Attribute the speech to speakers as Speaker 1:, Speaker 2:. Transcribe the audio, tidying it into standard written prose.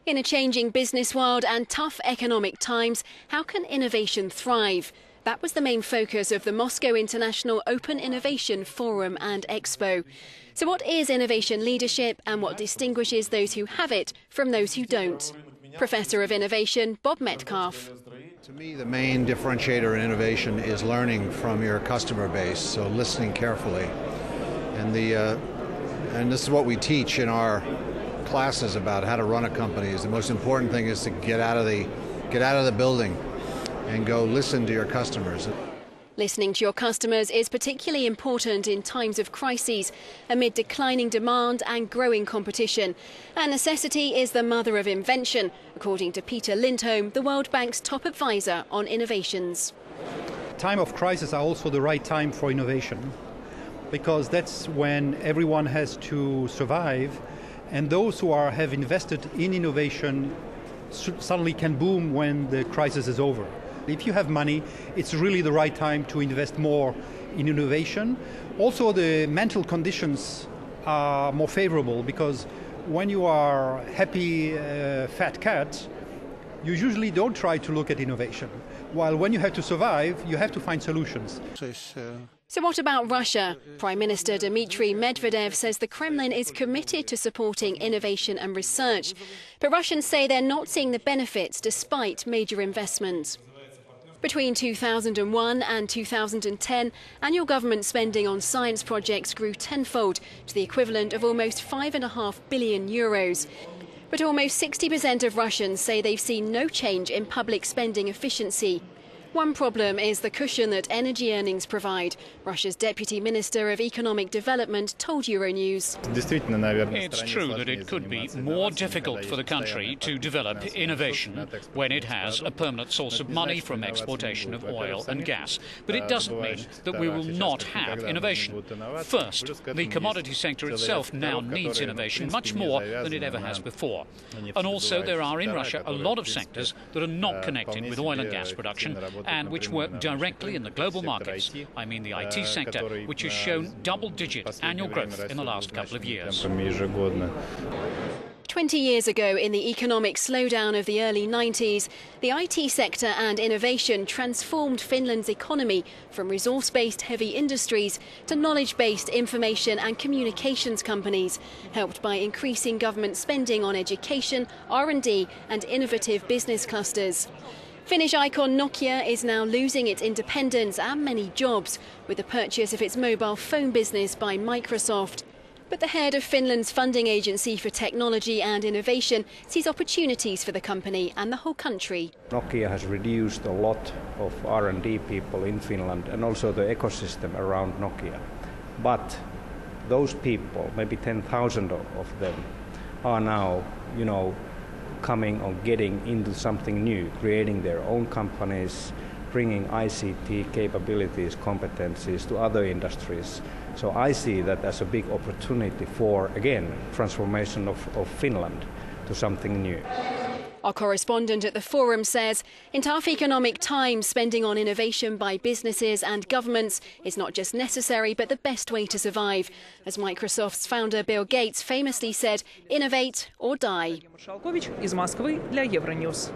Speaker 1: In a changing business world and tough economic times, how can innovation thrive? That was the main focus of the Moscow International Open Innovation Forum and Expo. So what is innovation leadership and what distinguishes those who have it from those who don't? Professor of Innovation, Bob Metcalfe.
Speaker 2: To me, the main differentiator in innovation is learning from your customer base, so listening carefully. And this is what we teach in our classes about how to run a company. The most important thing is to get out of the building and go listen to your customers.
Speaker 1: Listening to your customers is particularly important in times of crises, amid declining demand and growing competition. And necessity is the mother of invention, according to Peter Lindholm, the World Bank's top advisor on innovations.
Speaker 3: Time of crisis are also the right time for innovation, because that's when everyone has to survive, and those who have invested in innovation suddenly can boom when the crisis is over. If you have money, it's really the right time to invest more in innovation. Also, the mental conditions are more favorable, because when you are happy fat cat, you usually don't try to look at innovation. While when you have to survive, you have to find solutions.
Speaker 1: So what about Russia? Prime Minister Dmitry Medvedev says the Kremlin is committed to supporting innovation and research. But Russians say they're not seeing the benefits despite major investments. Between 2001 and 2010, annual government spending on science projects grew tenfold to the equivalent of almost €5.5 billion. But almost 60% of Russians say they've seen no change in public spending efficiency. One problem is the cushion that energy earnings provide. Russia's Deputy Minister of Economic Development told Euronews.
Speaker 4: It's true that it could be more difficult for the country to develop innovation when it has a permanent source of money from exportation of oil and gas. But it doesn't mean that we will not have innovation. First, the commodity sector itself now needs innovation much more than it ever has before. And also there are in Russia a lot of sectors that are not connected with oil and gas production, and which work directly in the global markets. I mean the IT sector, which has shown double-digit annual growth in the last couple of years.
Speaker 1: 20 years ago, in the economic slowdown of the early 90s, the IT sector and innovation transformed Finland's economy from resource-based heavy industries to knowledge-based information and communications companies, helped by increasing government spending on education, R&D and innovative business clusters. Finnish icon Nokia is now losing its independence and many jobs with the purchase of its mobile phone business by Microsoft. But the head of Finland's funding agency for technology and innovation sees opportunities for the company and the whole country.
Speaker 5: Nokia has reduced a lot of R&D people in Finland and also the ecosystem around Nokia. But those people, maybe 10,000 of them, are now, coming or getting into something new, creating their own companies, bringing ICT capabilities, competencies to other industries. So I see that as a big opportunity for, again, transformation of Finland to something new.
Speaker 1: Our correspondent at the forum says, in tough economic times, spending on innovation by businesses and governments is not just necessary, but the best way to survive. As Microsoft's founder Bill Gates famously said, innovate or die.
Speaker 6: Из Москвы для Euronews.